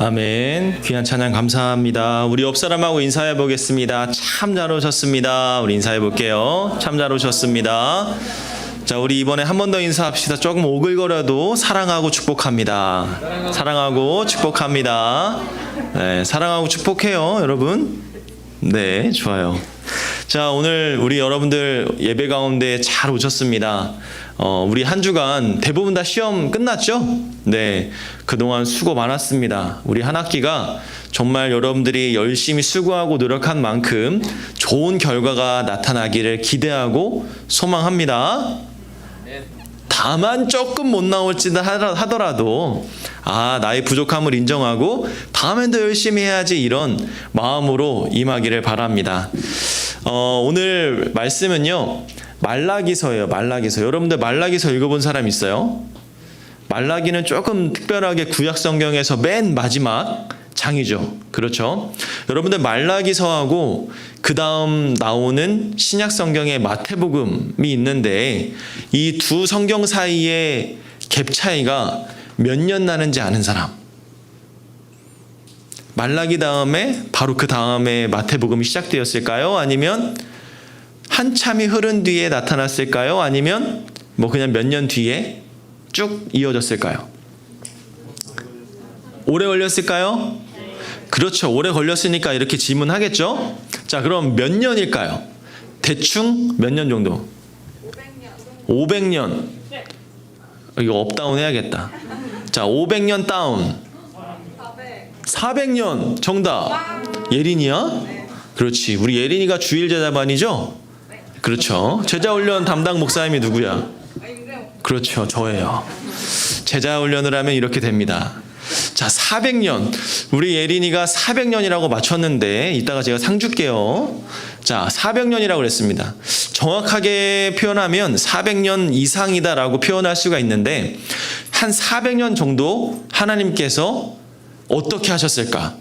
아멘. 귀한 찬양 감사합니다. 우리 옆 사람하고 인사해 보겠습니다. 참 잘 오셨습니다. 우리 인사해 볼게요. 참 잘 오셨습니다. 자, 우리 이번에 한 번 더 인사합시다. 조금 오글거려도 사랑하고 축복합니다. 사랑하고 축복합니다. 네, 사랑하고 축복해요, 여러분. 네, 좋아요. 자, 오늘 우리 여러분들 예배 가운데 잘 오셨습니다. 우리 한 주간 대부분 다 시험 끝났죠? 네, 그동안 수고 많았습니다. 우리 한 학기가 정말 여러분들이 열심히 수고하고 노력한 만큼 좋은 결과가 나타나기를 기대하고 소망합니다. 다만 조금 못 나올지 하더라도 나의 부족함을 인정하고 다음엔 더 열심히 해야지, 이런 마음으로 임하기를 바랍니다. 오늘 말씀은요, 말라기서예요. 말라기서. 여러분들 말라기서 읽어본 사람 있어요? 말라기는 조금 특별하게 구약 성경에서 맨 마지막 장이죠. 그렇죠? 여러분들 말라기서하고 그 다음 나오는 신약 성경의 마태복음이 있는데, 이 두 성경 사이의 갭 차이가 몇 년 나는지 아는 사람? 말라기 다음에 바로 그 다음에 마태복음이 시작되었을까요? 아니면 한참이 흐른 뒤에 나타났을까요? 아니면 뭐 그냥 몇 년 뒤에 쭉 이어졌을까요? 오래 걸렸을까요? 그렇죠. 오래 걸렸으니까 이렇게 질문하겠죠? 자, 그럼 몇 년일까요? 대충 몇 년 정도? 500년. 이거 업다운 해야겠다. 자, 500년 다운. 400년. 정답. 예린이야? 그렇지. 우리 예린이가 주일 제자반이죠? 그렇죠. 제자훈련 담당 목사님이 누구야? 그렇죠. 저예요. 제자훈련을 하면 이렇게 됩니다. 자, 400년. 우리 예린이가 400년이라고 맞췄는데 이따가 제가 상 줄게요. 자, 400년이라고 그랬습니다. 정확하게 표현하면 400년 이상이다라고 표현할 수가 있는데, 한 400년 정도 하나님께서 어떻게 하셨을까?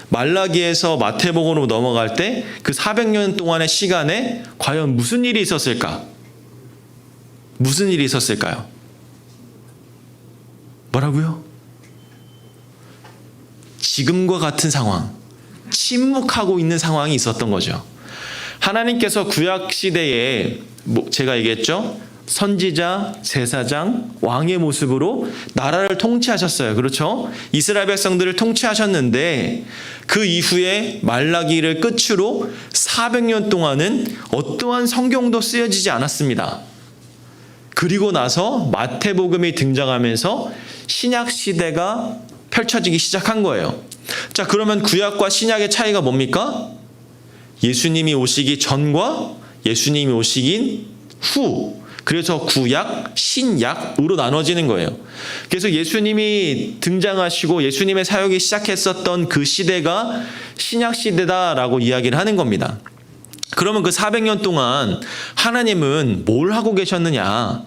말라기에서 마태복음으로 넘어갈 때 그 400년 동안의 시간에 과연 무슨 일이 있었을까? 무슨 일이 있었을까요? 뭐라고요? 지금과 같은 상황, 침묵하고 있는 상황이 있었던 거죠. 하나님께서 구약 시대에 제가 얘기했죠? 선지자, 제사장, 왕의 모습으로 나라를 통치하셨어요. 그렇죠? 이스라엘 백성들을 통치하셨는데, 그 이후에 말라기를 끝으로 400년 동안은 어떠한 성경도 쓰여지지 않았습니다. 그리고 나서 마태복음이 등장하면서 신약 시대가 펼쳐지기 시작한 거예요. 자, 그러면 구약과 신약의 차이가 뭡니까? 예수님이 오시기 전과 예수님이 오시긴 후. 그래서 구약, 신약으로 나눠지는 거예요. 그래서 예수님이 등장하시고 예수님의 사역이 시작했었던 그 시대가 신약 시대다라고 이야기를 하는 겁니다. 그러면 그 400년 동안 하나님은 뭘 하고 계셨느냐?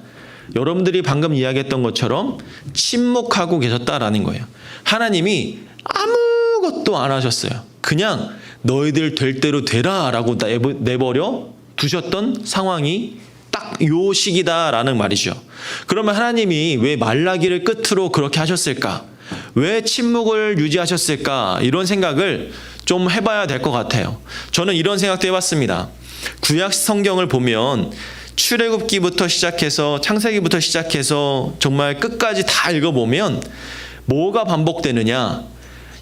여러분들이 방금 이야기했던 것처럼 침묵하고 계셨다라는 거예요. 하나님이 아무것도 안 하셨어요. 그냥 너희들 될 대로 되라 라고 내버려 두셨던 상황이 딱 요 시기다라는 말이죠. 그러면 하나님이 왜 말라기를 끝으로 그렇게 하셨을까? 왜 침묵을 유지하셨을까? 이런 생각을 좀 해봐야 될 것 같아요. 저는 이런 생각도 해봤습니다. 구약 성경을 보면 출애굽기부터 시작해서 창세기부터 시작해서 정말 끝까지 다 읽어보면 뭐가 반복되느냐?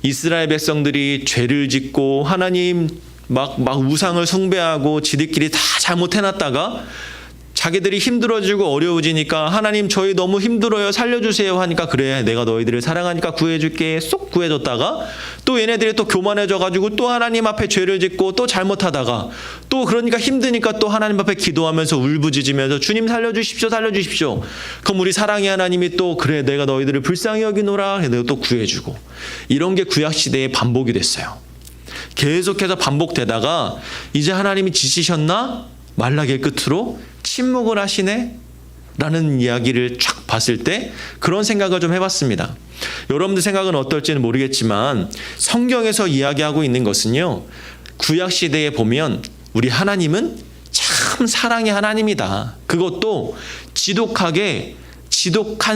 이스라엘 백성들이 죄를 짓고 하나님 막 우상을 숭배하고 지들끼리 다 잘못해놨다가 자기들이 힘들어지고 어려워지니까 하나님 저희 너무 힘들어요 살려주세요 하니까, 그래 내가 너희들을 사랑하니까 구해줄게 쏙 구해줬다가 또 얘네들이 또 교만해져가지고 또 하나님 앞에 죄를 짓고 또 잘못하다가 또 그러니까 힘드니까 또 하나님 앞에 기도하면서 울부짖으면서 주님 살려주십시오 살려주십시오. 그럼 우리 사랑의 하나님이 또 그래 내가 너희들을 불쌍히 여기노라 해서 또 구해주고, 이런 게 구약시대에 반복이 됐어요. 계속해서 반복되다가 이제 하나님이 지치셨나? 말라기의 끝으로 침묵을 하시네? 라는 이야기를 쫙 봤을 때 그런 생각을 좀 해봤습니다. 여러분들 생각은 어떨지는 모르겠지만 성경에서 이야기하고 있는 것은요, 구약시대에 보면 우리 하나님은 참 사랑의 하나님이다. 그것도 지독한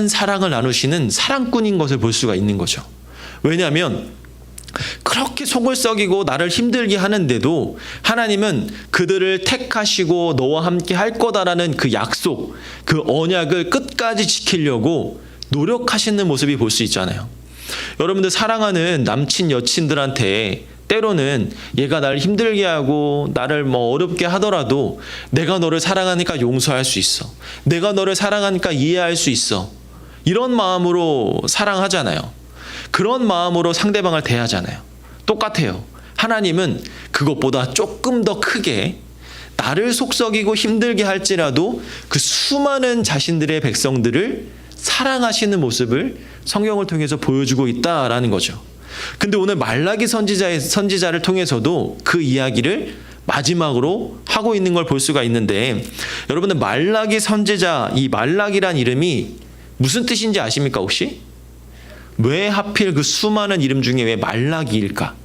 사랑을 나누시는 사랑꾼인 것을 볼 수가 있는 거죠. 왜냐하면 그렇게 속을 썩이고 나를 힘들게 하는데도 하나님은 그들을 택하시고 너와 함께 할 거다라는 그 약속, 그 언약을 끝까지 지키려고 노력하시는 모습이 볼 수 있잖아요. 여러분들 사랑하는 남친 여친들한테 때로는 얘가 나를 힘들게 하고 나를 어렵게 하더라도 내가 너를 사랑하니까 용서할 수 있어. 내가 너를 사랑하니까 이해할 수 있어. 이런 마음으로 사랑하잖아요. 그런 마음으로 상대방을 대하잖아요. 똑같아요. 하나님은 그것보다 조금 더 크게 나를 속썩이고 힘들게 할지라도 그 수많은 자신들의 백성들을 사랑하시는 모습을 성경을 통해서 보여주고 있다라는 거죠. 근데 오늘 말라기 선지자를 통해서도 그 이야기를 마지막으로 하고 있는 걸 볼 수가 있는데, 여러분들 말라기 선지자, 이 말라기란 이름이 무슨 뜻인지 아십니까 혹시? 왜 하필 그 수많은 이름 중에 왜 말라기일까?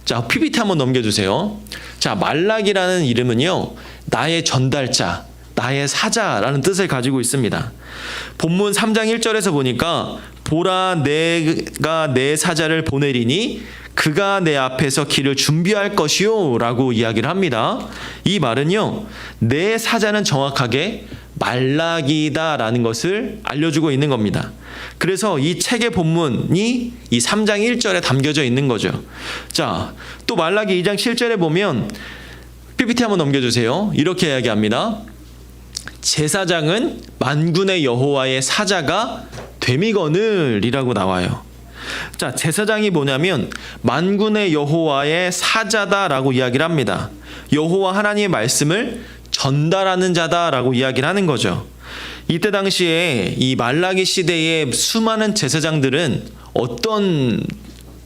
자, PPT 한번 넘겨주세요. 자, 말라기라는 이름은요, 나의 전달자, 나의 사자라는 뜻을 가지고 있습니다. 본문 3장 1절에서 보니까 보라, 내가 내 사자를 보내리니 그가 내 앞에서 길을 준비할 것이요 라고 이야기를 합니다. 이 말은요, 내 사자는 정확하게 말라기다라는 것을 알려주고 있는 겁니다. 그래서 이 책의 본문이 이 3장 1절에 담겨져 있는 거죠. 자, 또 말라기 2장 7절에 보면 PPT 한번 넘겨주세요. 이렇게 이야기합니다. 제사장은 만군의 여호와의 사자가 됨이거늘이라고 나와요. 자, 제사장이 뭐냐면 만군의 여호와의 사자다라고 이야기를 합니다. 여호와 하나님의 말씀을 전달하는 자다라고 이야기를 하는 거죠. 이때 당시에 이 말라기 시대의 수많은 제사장들은 어떤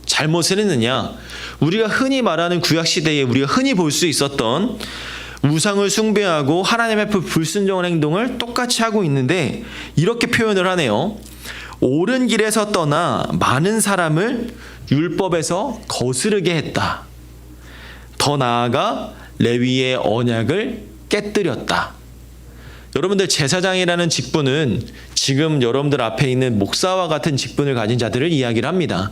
잘못을 했느냐? 우리가 흔히 말하는 구약 시대에 우리가 흔히 볼 수 있었던 우상을 숭배하고 하나님 앞에 불순종한 행동을 똑같이 하고 있는데, 이렇게 표현을 하네요. 옳은 길에서 떠나 많은 사람을 율법에서 거스르게 했다. 더 나아가 레위의 언약을 깨뜨렸다. 여러분들, 제사장이라는 직분은 지금 여러분들 앞에 있는 목사와 같은 직분을 가진 자들을 이야기를 합니다.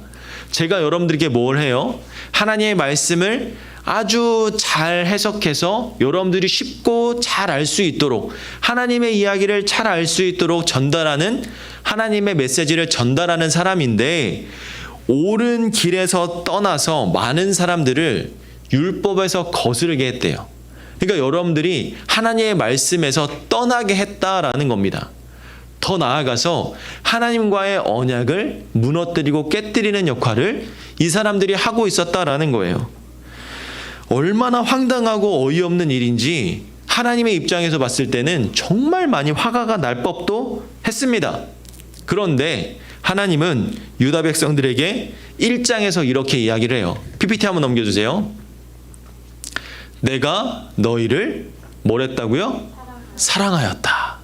제가 여러분들에게 뭘 해요? 하나님의 말씀을 아주 잘 해석해서 여러분들이 쉽고 잘 알 수 있도록, 하나님의 이야기를 잘 알 수 있도록 전달하는, 하나님의 메시지를 전달하는 사람인데, 옳은 길에서 떠나서 많은 사람들을 율법에서 거스르게 했대요. 그러니까 여러분들이 하나님의 말씀에서 떠나게 했다라는 겁니다. 더 나아가서 하나님과의 언약을 무너뜨리고 깨뜨리는 역할을 이 사람들이 하고 있었다라는 거예요. 얼마나 황당하고 어이없는 일인지 하나님의 입장에서 봤을 때는 정말 많이 화가 날 법도 했습니다. 그런데 하나님은 유다 백성들에게 1장에서 이렇게 이야기를 해요. PPT 한번 넘겨주세요. 내가 너희를 뭘 했다고요? 사랑하였다.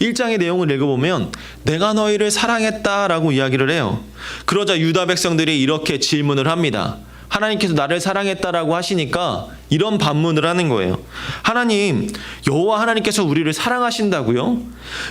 1장의 내용을 읽어보면 내가 너희를 사랑했다라고 이야기를 해요. 그러자 유다 백성들이 이렇게 질문을 합니다. 하나님께서 나를 사랑했다라고 하시니까 이런 반문을 하는 거예요. 하나님, 여호와 하나님께서 우리를 사랑하신다고요?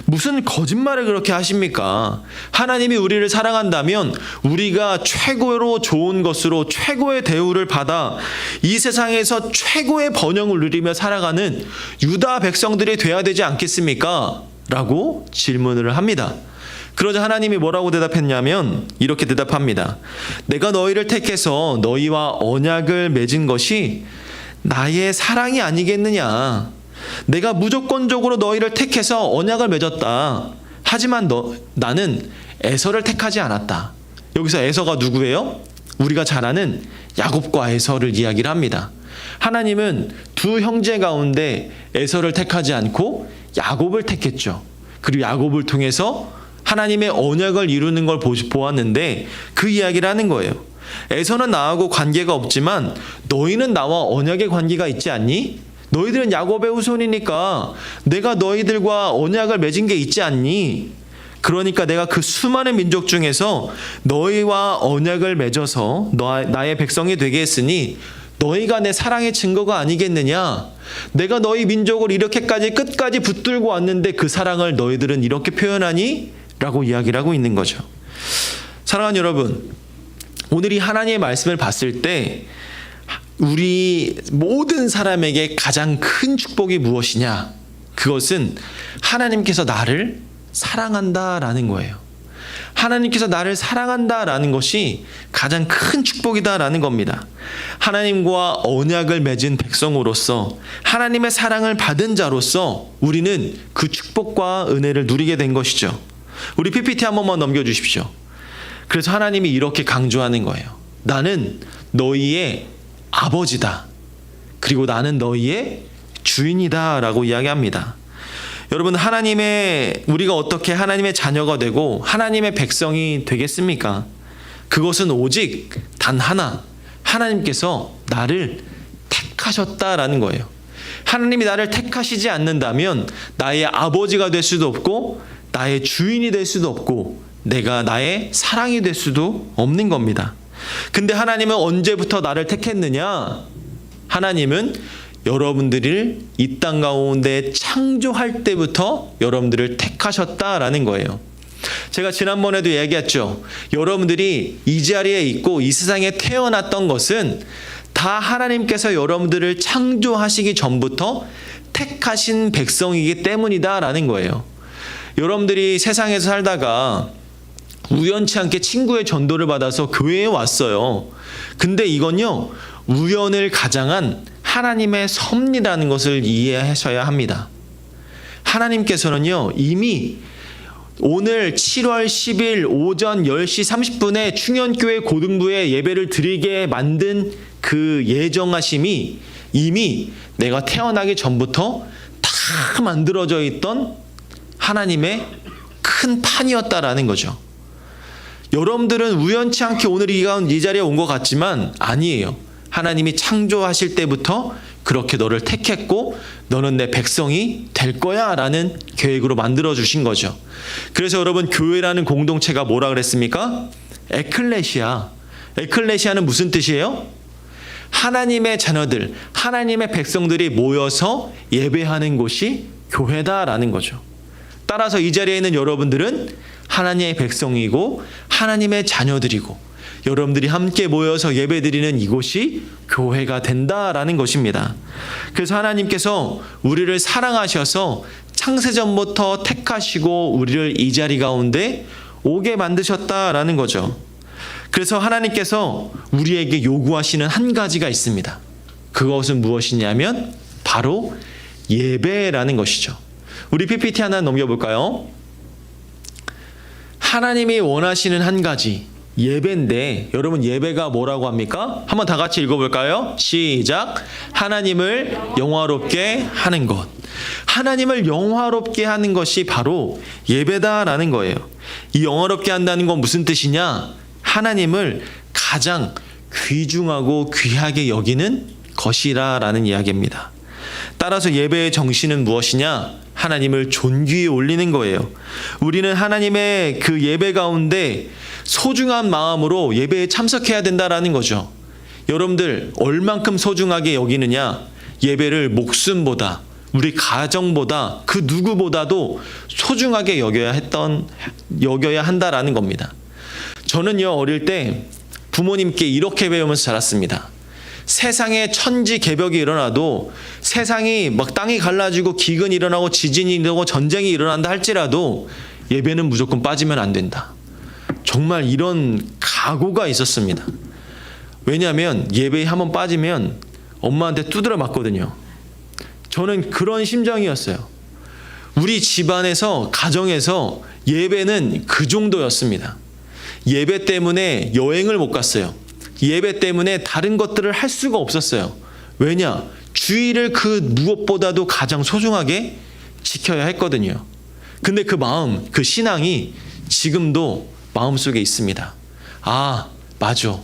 무슨 거짓말을 그렇게 하십니까? 하나님이 우리를 사랑한다면 우리가 최고로 좋은 것으로 최고의 대우를 받아 이 세상에서 최고의 번영을 누리며 살아가는 유다 백성들이 돼야 되지 않겠습니까? 라고 질문을 합니다. 그러자 하나님이 뭐라고 대답했냐면 이렇게 대답합니다. 내가 너희를 택해서 너희와 언약을 맺은 것이 나의 사랑이 아니겠느냐. 내가 무조건적으로 너희를 택해서 언약을 맺었다. 하지만 나는 에서를 택하지 않았다. 여기서 에서가 누구예요? 우리가 잘 아는 야곱과 에서를 이야기를 합니다. 하나님은 두 형제 가운데 에서를 택하지 않고 야곱을 택했죠. 그리고 야곱을 통해서 하나님의 언약을 이루는 걸 보았는데 그 이야기를 하는 거예요. 에서는 나하고 관계가 없지만 너희는 나와 언약의 관계가 있지 않니? 너희들은 야곱의 후손이니까 내가 너희들과 언약을 맺은 게 있지 않니? 그러니까 내가 그 수많은 민족 중에서 너희와 언약을 맺어서 나의 백성이 되게 했으니 너희가 내 사랑의 증거가 아니겠느냐? 내가 너희 민족을 이렇게까지 끝까지 붙들고 왔는데 그 사랑을 너희들은 이렇게 표현하니? 라고 이야기를 하고 있는 거죠. 사랑하는 여러분, 오늘 이 하나님의 말씀을 봤을 때 우리 모든 사람에게 가장 큰 축복이 무엇이냐? 그것은 하나님께서 나를 사랑한다라는 거예요. 하나님께서 나를 사랑한다라는 것이 가장 큰 축복이다라는 겁니다. 하나님과 언약을 맺은 백성으로서 하나님의 사랑을 받은 자로서 우리는 그 축복과 은혜를 누리게 된 것이죠. 우리 PPT 한 번만 넘겨주십시오. 그래서 하나님이 이렇게 강조하는 거예요. 나는 너희의 아버지다. 그리고 나는 너희의 주인이다 라고 이야기합니다. 여러분, 우리가 어떻게 하나님의 자녀가 되고 하나님의 백성이 되겠습니까? 그것은 오직 단 하나, 하나님께서 나를 택하셨다라는 거예요. 하나님이 나를 택하시지 않는다면 나의 아버지가 될 수도 없고 나의 주인이 될 수도 없고 내가 나의 사랑이 될 수도 없는 겁니다. 근데 하나님은 언제부터 나를 택했느냐? 하나님은 여러분들을 이 땅 가운데 창조할 때부터 여러분들을 택하셨다라는 거예요. 제가 지난번에도 얘기했죠. 여러분들이 이 자리에 있고 이 세상에 태어났던 것은 다 하나님께서 여러분들을 창조하시기 전부터 택하신 백성이기 때문이다라는 거예요. 여러분들이 세상에서 살다가 우연치 않게 친구의 전도를 받아서 교회에 왔어요. 근데 이건요, 우연을 가장한 하나님의 섭리라는 것을 이해하셔야 합니다. 하나님께서는요, 이미 오늘 7월 10일 오전 10시 30분에 충현교회 고등부에 예배를 드리게 만든 그 예정하심이 이미 내가 태어나기 전부터 다 만들어져 있던 하나님의 큰 판이었다라는 거죠. 여러분들은 우연치 않게 오늘 이 자리에 온 것 같지만 아니에요. 하나님이 창조하실 때부터 그렇게 너를 택했고 너는 내 백성이 될 거야 라는 계획으로 만들어 주신 거죠. 그래서 여러분, 교회라는 공동체가 뭐라 그랬습니까? 에클레시아. 에클레시아는 무슨 뜻이에요? 하나님의 자녀들, 하나님의 백성들이 모여서 예배하는 곳이 교회다라는 거죠. 따라서 이 자리에 있는 여러분들은 하나님의 백성이고 하나님의 자녀들이고 여러분들이 함께 모여서 예배드리는 이곳이 교회가 된다라는 것입니다. 그래서 하나님께서 우리를 사랑하셔서 창세전부터 택하시고 우리를 이 자리 가운데 오게 만드셨다라는 거죠. 그래서 하나님께서 우리에게 요구하시는 한 가지가 있습니다. 그것은 무엇이냐면 바로 예배라는 것이죠. 우리 PPT 하나 넘겨볼까요? 하나님이 원하시는 한 가지, 예배인데 여러분, 예배가 뭐라고 합니까? 한번 다 같이 읽어볼까요? 시작. 하나님을 영화롭게 하는 것. 하나님을 영화롭게 하는 것이 바로 예배다라는 거예요. 이 영화롭게 한다는 건 무슨 뜻이냐? 하나님을 가장 귀중하고 귀하게 여기는 것이라는 이야기입니다. 따라서 예배의 정신은 무엇이냐? 하나님을 존귀히 올리는 거예요. 우리는 하나님의 그 예배 가운데 소중한 마음으로 예배에 참석해야 된다라는 거죠. 여러분들 얼만큼 소중하게 여기느냐? 예배를 목숨보다, 우리 가정보다, 그 누구보다도 소중하게 여겨야 한다라는 겁니다. 저는요, 어릴 때 부모님께 이렇게 배우면서 자랐습니다. 세상에 천지개벽이 일어나도, 세상이 막 땅이 갈라지고 기근이 일어나고 지진이 일어나고 전쟁이 일어난다 할지라도 예배는 무조건 빠지면 안 된다. 정말 이런 각오가 있었습니다. 왜냐하면 예배에 한번 빠지면 엄마한테 두드려 맞거든요. 저는 그런 심정이었어요. 우리 집안에서, 가정에서 예배는 그 정도였습니다. 예배 때문에 여행을 못 갔어요. 예배 때문에 다른 것들을 할 수가 없었어요. 왜냐? 주일을 그 무엇보다도 가장 소중하게 지켜야 했거든요. 근데 그 마음, 그 신앙이 지금도 마음속에 있습니다. 아, 맞아.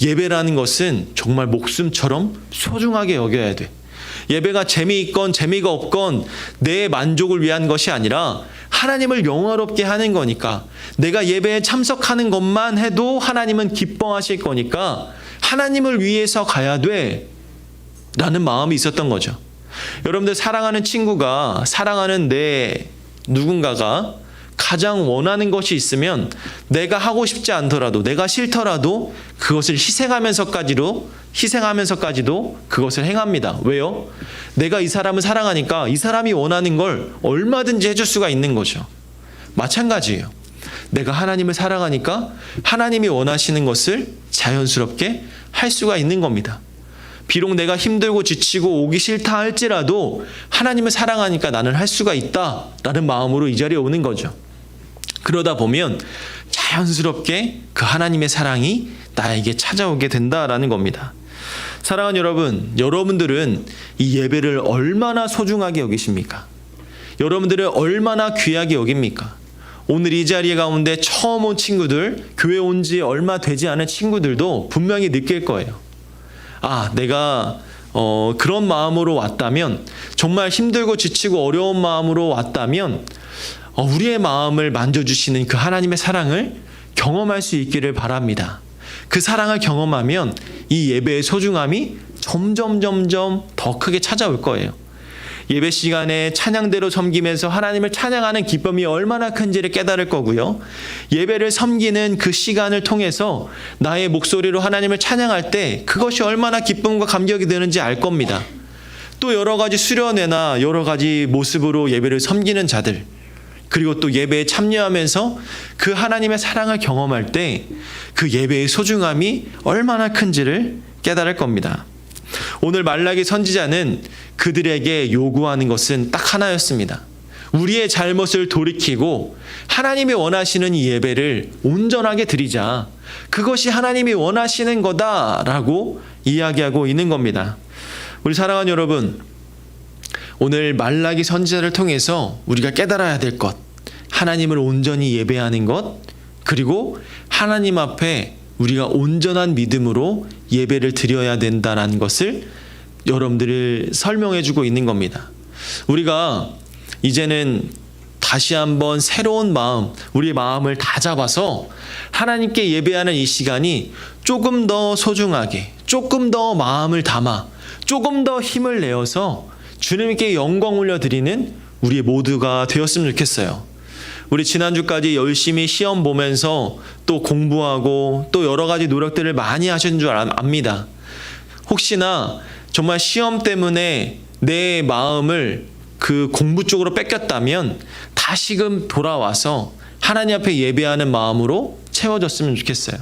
예배라는 것은 정말 목숨처럼 소중하게 여겨야 돼. 예배가 재미있건 재미가 없건 내 만족을 위한 것이 아니라 하나님을 영화롭게 하는 거니까, 내가 예배에 참석하는 것만 해도 하나님은 기뻐하실 거니까 하나님을 위해서 가야 돼 라는 마음이 있었던 거죠. 여러분들, 사랑하는 친구가, 사랑하는 내 누군가가 가장 원하는 것이 있으면 내가 하고 싶지 않더라도, 내가 싫더라도 그것을 희생하면서까지도 그것을 행합니다. 왜요? 내가 이 사람을 사랑하니까 이 사람이 원하는 걸 얼마든지 해줄 수가 있는 거죠. 마찬가지예요. 내가 하나님을 사랑하니까 하나님이 원하시는 것을 자연스럽게 할 수가 있는 겁니다. 비록 내가 힘들고 지치고 오기 싫다 할지라도 하나님을 사랑하니까 나는 할 수가 있다라는 마음으로 이 자리에 오는 거죠. 그러다 보면 자연스럽게 그 하나님의 사랑이 나에게 찾아오게 된다라는 겁니다. 사랑하는 여러분, 여러분들은 이 예배를 얼마나 소중하게 여기십니까? 여러분들은 얼마나 귀하게 여깁니까? 오늘 이 자리 가운데 처음 온 친구들, 교회 온 지 얼마 되지 않은 친구들도 분명히 느낄 거예요. 내가 그런 마음으로 왔다면, 정말 힘들고 지치고 어려운 마음으로 왔다면 우리의 마음을 만져주시는 그 하나님의 사랑을 경험할 수 있기를 바랍니다. 그 사랑을 경험하면 이 예배의 소중함이 점점 더 크게 찾아올 거예요. 예배 시간에 찬양대로 섬기면서 하나님을 찬양하는 기쁨이 얼마나 큰지를 깨달을 거고요. 예배를 섬기는 그 시간을 통해서 나의 목소리로 하나님을 찬양할 때 그것이 얼마나 기쁨과 감격이 되는지 알 겁니다. 또 여러 가지 수련회나 여러 가지 모습으로 예배를 섬기는 자들, 그리고 또 예배에 참여하면서 그 하나님의 사랑을 경험할 때 그 예배의 소중함이 얼마나 큰지를 깨달을 겁니다. 오늘 말라기 선지자는 그들에게 요구하는 것은 딱 하나였습니다. 우리의 잘못을 돌이키고 하나님이 원하시는 이 예배를 온전하게 드리자. 그것이 하나님이 원하시는 거다라고 이야기하고 있는 겁니다. 우리 사랑하는 여러분, 오늘 말라기 선지자를 통해서 우리가 깨달아야 될 것, 하나님을 온전히 예배하는 것, 그리고 하나님 앞에 우리가 온전한 믿음으로 예배를 드려야 된다는 것을 여러분들을 설명해 주고 있는 겁니다. 우리가 이제는 다시 한번 새로운 마음, 우리의 마음을 다 잡아서 하나님께 예배하는 이 시간이 조금 더 소중하게, 조금 더 마음을 담아, 조금 더 힘을 내어서 주님께 영광 올려드리는 우리 모두가 되었으면 좋겠어요. 우리 지난주까지 열심히 시험 보면서 또 공부하고 또 여러 가지 노력들을 많이 하신 줄 압니다. 혹시나 정말 시험 때문에 내 마음을 그 공부 쪽으로 뺏겼다면 다시금 돌아와서 하나님 앞에 예배하는 마음으로 채워졌으면 좋겠어요.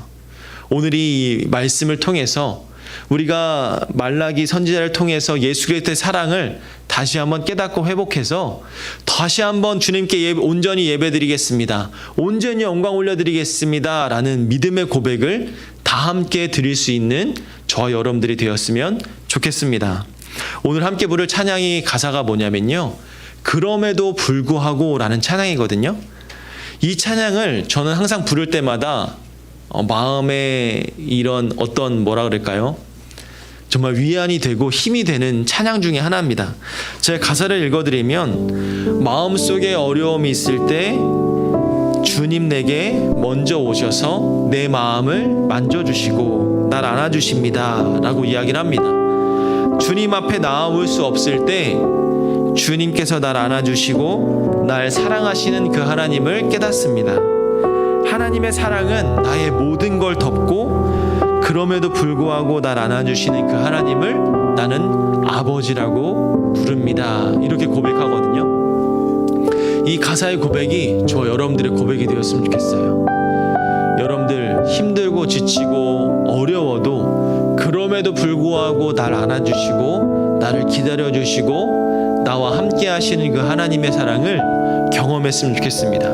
오늘 이 말씀을 통해서 우리가 말라기 선지자를 통해서 예수 그리스도의 사랑을 다시 한번 깨닫고 회복해서 다시 한번 주님께 온전히 예배드리겠습니다. 온전히 영광 올려드리겠습니다. 라는 믿음의 고백을 다 함께 드릴 수 있는 저와 여러분들이 되었으면 좋겠습니다. 오늘 함께 부를 찬양이 가사가 뭐냐면요, 그럼에도 불구하고 라는 찬양이거든요. 이 찬양을 저는 항상 부를 때마다 마음에 이런 어떤 뭐라 그럴까요? 정말 위안이 되고 힘이 되는 찬양 중에 하나입니다. 제가 가사를 읽어드리면, 마음속에 어려움이 있을 때 주님 내게 먼저 오셔서 내 마음을 만져주시고 날 안아주십니다 라고 이야기를 합니다. 주님 앞에 나아올 수 없을 때 주님께서 날 안아주시고 날 사랑하시는 그 하나님을 깨닫습니다. 하나님의 사랑은 나의 모든 걸 덮고 그럼에도 불구하고 날 안아주시는 그 하나님을 나는 아버지라고 부릅니다. 이렇게 고백하거든요. 이 가사의 고백이 저 여러분들의 고백이 되었으면 좋겠어요. 여러분들 힘들고 지치고 어려워도 그럼에도 불구하고 날 안아주시고 나를 기다려주시고 나와 함께 하시는 그 하나님의 사랑을 경험했으면 좋겠습니다.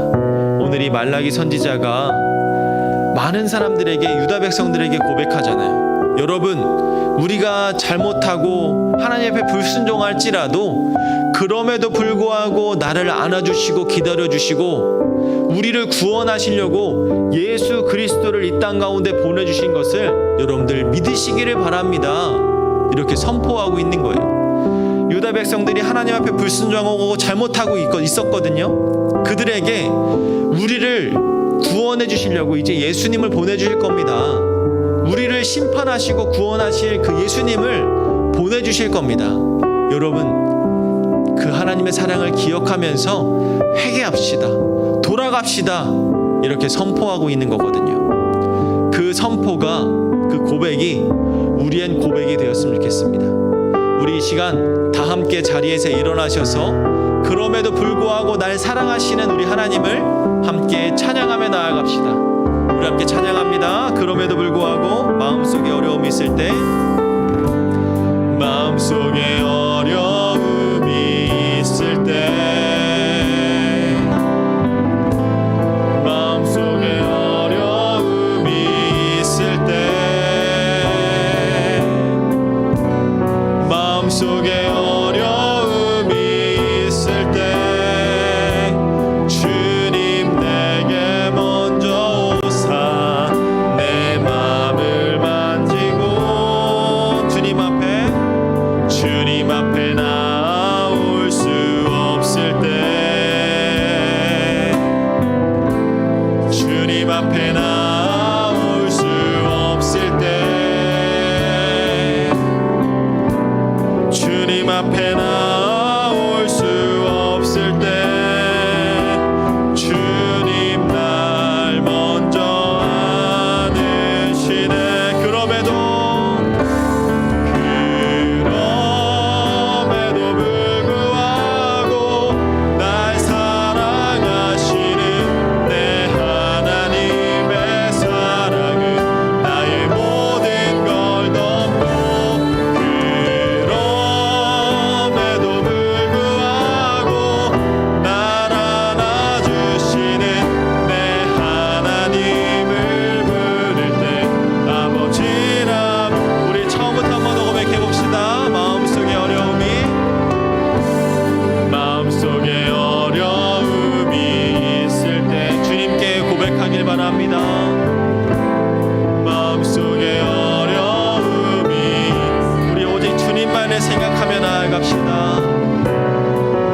오늘 이 말라기 선지자가 많은 사람들에게, 유다 백성들에게 고백하잖아요. 여러분, 우리가 잘못하고 하나님 앞에 불순종할지라도 그럼에도 불구하고 나를 안아주시고 기다려주시고 우리를 구원하시려고 예수 그리스도를 이 땅 가운데 보내주신 것을 여러분들 믿으시기를 바랍니다. 이렇게 선포하고 있는 거예요. 유다 백성들이 하나님 앞에 불순종하고 잘못하고 있었거든요. 그들에게 우리를 구원해 주시려고 이제 예수님을 보내주실 겁니다. 우리를 심판하시고 구원하실 그 예수님을 보내주실 겁니다. 여러분, 그 하나님의 사랑을 기억하면서 회개합시다. 돌아갑시다 이렇게 선포하고 있는 거거든요. 그 선포가, 그 고백이 우리의 고백이 되었으면 좋겠습니다. 우리 이 시간 다 함께 자리에서 일어나셔서 그럼에도 불구하고 날 사랑하시는 우리 하나님을 함께 찬양하며 나아갑시다. 우리 함께 찬양합니다. 그럼에도 불구하고 마음속에 어려움이 있을 때, 마음속에 어려움이 있을 때, 마음속에 어려움이 있을 때, 마음속에 어려움이 있을 때 주님 내게 먼저 오사 내 마음을 만지고 주님 앞에 나올 수 없을 때, 주님 앞에 나올 수 없을 때, 주님 앞에 나올 수 없을 때 주님 날 먼저 안으시네. 그럼에도 불구하고 날 사랑하시는 내 하나님의 사랑은 나의 모든 걸 덮고, 그럼에도 불구하고 날 안아주시는 내 하나님을 부를 때 아버지라. 우리 처음부터 한번 더 고백해봅시다. 마음속에 어려움이 있을 때 주님께 고백하길 바랍니다. 마음속에 어려움이, 우리 오직 주님만을 생각하며 나아갑시다.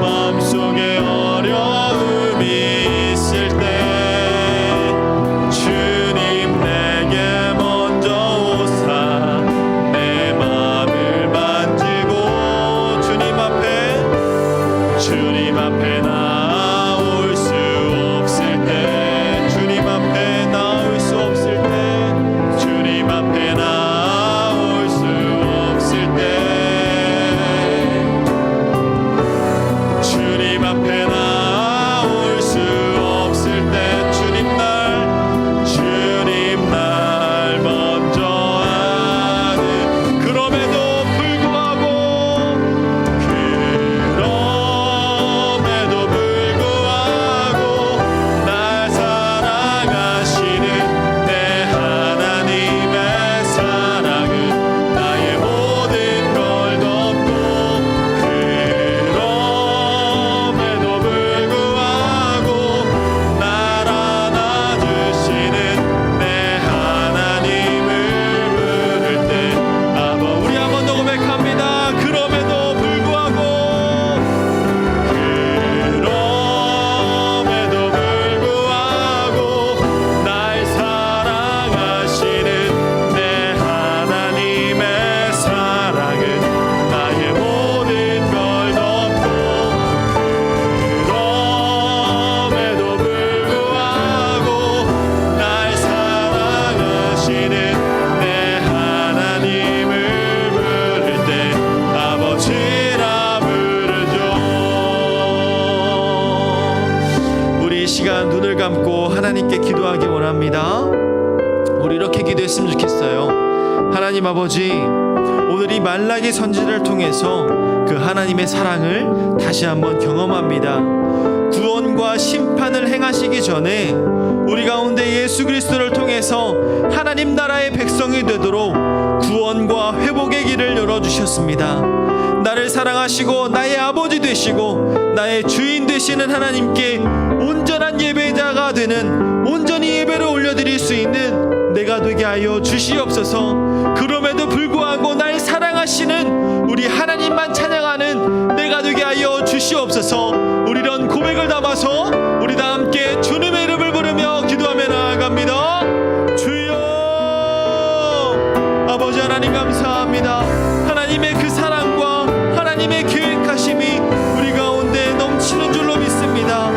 마음속에 어려움이 있을 때 주님 내게 먼저 오사 내 마음을 만지고 주님 앞에 나올 수 없을 때, 주님 앞에 나올 수 없을 때, 주님 앞에 나올 수 없을 때, 주님 앞에 나올 수 없을 때 주님 날 먼저 아는. 그럼에도 불구하고 날 사랑하시는 내 하나님의 사랑은 나의 모든 걸 덮고, 그럼에도 불구하고 날 안아주시는 내 하나님을 부를 때 아버. 우리 한 번 더 고백합니다. 그럼에도 불구하고 날 사랑하시는 내 하나님의 사랑은 나의 모든 걸 덮고, 그럼에도 불구하고 날 사랑하시는 내 하나님을 부를 때 아버지라 부르죠. 우리 이 시간 눈을 감고 하나님께 기도하기 원합니다. 우리 이렇게 기도했으면 좋겠어요. 하나님 아버지, 오늘 이 말라기 선지자를 통해서 그 하나님의 사랑을 다시 한번 경험합니다. 구원과 심판을 행하시기 전에 우리 가운데 예수 그리스도를 통해서 하나님 나라의 백성이 되도록 구원과 회복의 길을 열어주셨습니다. 나를 사랑하시고 나의 아버지 되시고 나의 주인 되시는 하나님께 온전한 예배자가 되는, 온전히 예배를 올려드릴 수 있는 내가 되게 하여 주시옵소서. 그럼에도 불구하고 날 사랑하시는 우리 하나님만 찬양하는 내가 되게 하여 주시옵소서. 우리 이런 고백을 담아서 우리 다 함께 주님의 이름을 부르며 기도하며 나아갑니다. 주여, 아버지 하나님 감사합니다. 하나님의 그 사랑과 하나님의 계획하심이 우리 가운데 넘치는 줄로 믿습니다.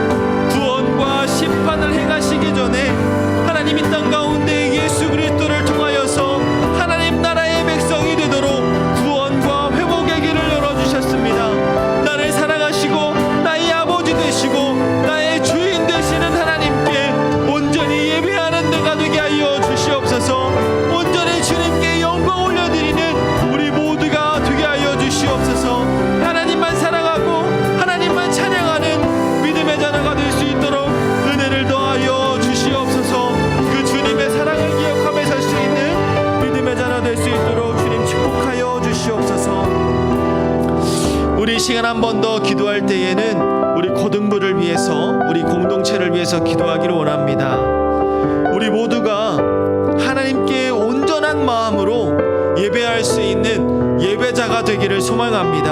구원과 심 주님께서 기도하기를 원합니다. 우리 모두가 하나님께 온전한 마음으로 예배할 수 있는 예배자가 되기를 소망합니다.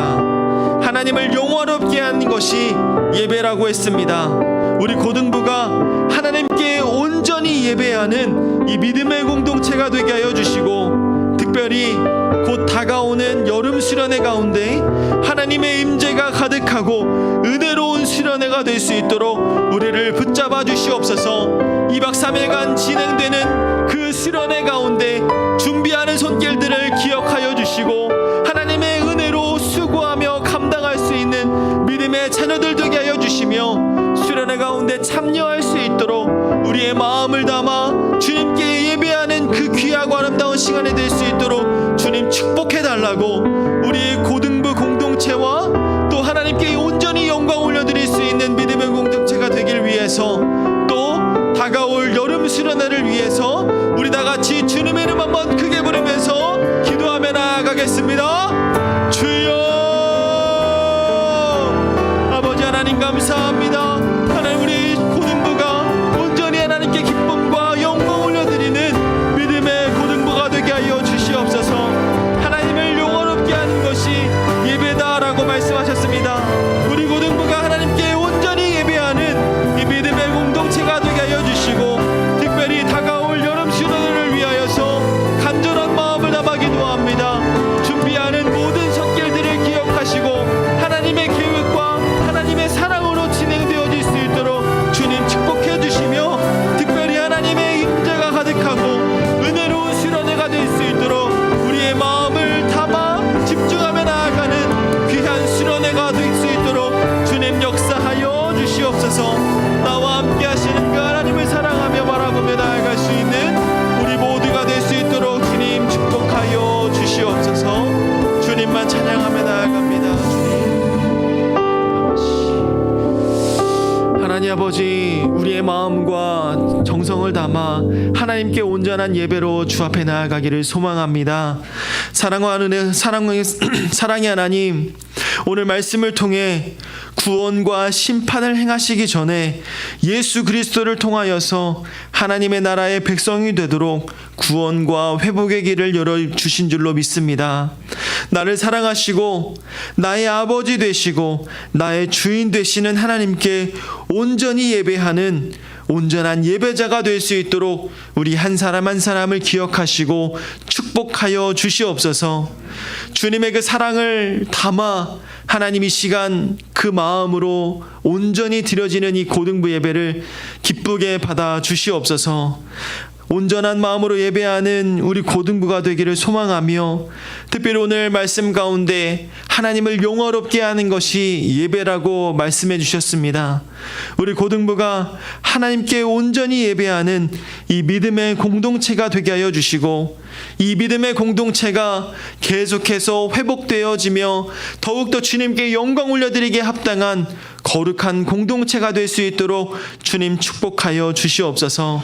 하나님을 영화롭게 하는 것이 예배라고 했습니다. 우리 고등부가 하나님께 온전히 예배하는 이 믿음의 공동체가 되게 하여 주시고, 특별히 곧 다가오는 여름 수련회 가운데 하나님의 임재가 가득하고 은혜로운 수련회가 될 수 있도록 우리를 붙잡아 주시옵소서. 2박 3일간 진행되는 그 수련회 가운데 준비하는 손길들을 기억하여 주시고, 하나님의 은혜로 수고하며 감당할 수 있는 믿음의 자녀들 되게 하여 주시며, 수련회 가운데 참여할 수 있도록 우리의 마음을 담아 주님께 예배하는 그 귀하고 아름다운 시간이 될 수 있도록 주님 축복해 달라고, 우리의 고등부 공동체와 또 하나님께 온전히 영광 올려드릴 수 있는 믿음의 공동체가 되길 위해서, 또 다가올 여름 수련회를 위해서 우리 다 같이 주님의 이름 한번 크게 부르면서 기도하며 나아가겠습니다. 주여, 아버지 하나님 감사합니다. 하나님, 우리 고등부가 온전히 하나님께 기쁨과 영광 올려드리는 믿음의 고등부가 되게 하여 주시옵소서. 하나님을 영원롭게 하는 것이 예배다라고 말씀하셨습니다. 우리 고등부가 하나님께 온전히 예배하는 이 믿음의 공동체가 되게 하여 주시고, 특별히 다가올 여름 수련회를 위하여서 간절한 마음을 담아 기도합니다. 준비하는 모든 손길들을 기억하시고 하나님의 계획과 하나님의 사랑으로 진행되어질 수 있도록 주님 축복해 주시며, 특별히 하나님의 임재가 가득하고 은혜로운 수련회가 될 수 있도록 우리의 마음을 담아 집중하며 나아가는 귀한 수련회가 될 수 있도록 주님 역사하여 주시옵소서. 나와 함께 하시는 그 하나님을 사랑하며 바라보며 나아갈 수 있는 우리 모두가 될 수 있도록 주님 축복하여 주시옵소서. 주님만 찬양하며 나아갑니다. 주님, 하나님 아버지, 우리의 마음과 정성을 담아 하나님께 온전한 예배로 주 앞에 나아가기를 소망합니다. 사랑의 하나님, 오늘 말씀을 통해 구원과 심판을 행하시기 전에 예수 그리스도를 통하여서 하나님의 나라의 백성이 되도록 구원과 회복의 길을 열어주신 줄로 믿습니다. 나를 사랑하시고 나의 아버지 되시고 나의 주인 되시는 하나님께 온전히 예배하는 온전한 예배자가 될 수 있도록 우리 한 사람 한 사람을 기억하시고 축복하여 주시옵소서. 주님의 그 사랑을 담아 하나님 이 시간 그 마음으로 온전히 드려지는 이 고등부 예배를 기쁘게 받아 주시옵소서. 온전한 마음으로 예배하는 우리 고등부가 되기를 소망하며, 특별히 오늘 말씀 가운데 하나님을 영화롭게 하는 것이 예배라고 말씀해 주셨습니다. 우리 고등부가 하나님께 온전히 예배하는 이 믿음의 공동체가 되게 하여 주시고, 이 믿음의 공동체가 계속해서 회복되어지며 더욱더 주님께 영광 올려드리기에 합당한 거룩한 공동체가 될 수 있도록 주님 축복하여 주시옵소서.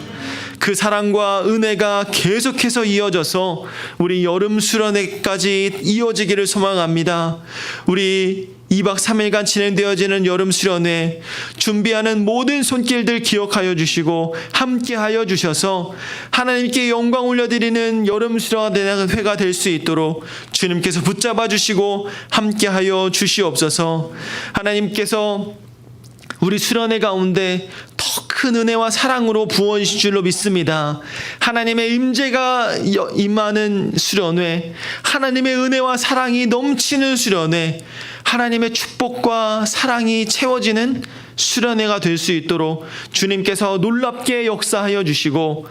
그 사랑과 은혜가 계속해서 이어져서 우리 여름 수련회까지 이어지기를 소망합니다. 우리 2박 3일간 진행되어지는 여름 수련회 준비하는 모든 손길들 기억하여 주시고 함께하여 주셔서 하나님께 영광 올려드리는 여름 수련회가 될 수 있도록 주님께서 붙잡아 주시고 함께하여 주시옵소서. 하나님께서 우리 수련회 가운데 더 큰 은혜와 사랑으로 부어주실 줄로 믿습니다. 하나님의 임재가 임하는 수련회, 하나님의 은혜와 사랑이 넘치는 수련회, 하나님의 축복과 사랑이 채워지는 수련회가 될 수 있도록 주님께서 놀랍게 역사하여 주시고,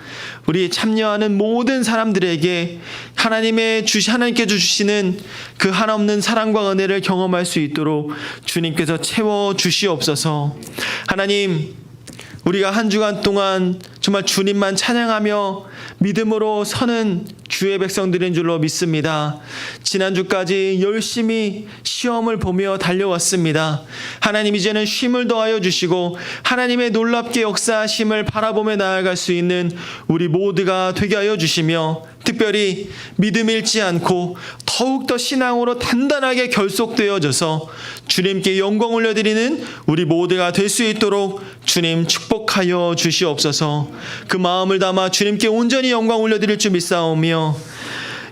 우리 참여하는 모든 사람들에게 하나님께 주시는 그 한없는 사랑과 은혜를 경험할 수 있도록 주님께서 채워 주시옵소서. 하나님, 우리가 한 주간 동안 정말 주님만 찬양하며 믿음으로 서는 주의 백성들인 줄로 믿습니다. 지난주까지 열심히 시험을 보며 달려왔습니다. 하나님, 이제는 쉼을 더하여 주시고 하나님의 놀랍게 역사하심을 바라보며 나아갈 수 있는 우리 모두가 되게 하여 주시며, 특별히 믿음 잃지 않고 더욱더 신앙으로 단단하게 결속되어져서 주님께 영광 올려드리는 우리 모두가 될 수 있도록 주님 축복하여 주시옵소서. 그 마음을 담아 주님께 온전히 영광 올려드릴 줄 믿사오며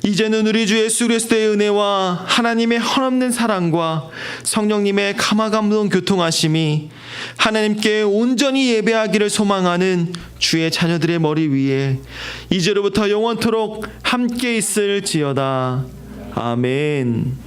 이제는 우리 주 예수 그리스도의 은혜와 하나님의 한없는 사랑과 성령님의 감화감동 교통하심이 하나님께 온전히 예배하기를 소망하는 주의 자녀들의 머리 위에 이제로부터 영원토록 함께 있을지어다. 아멘.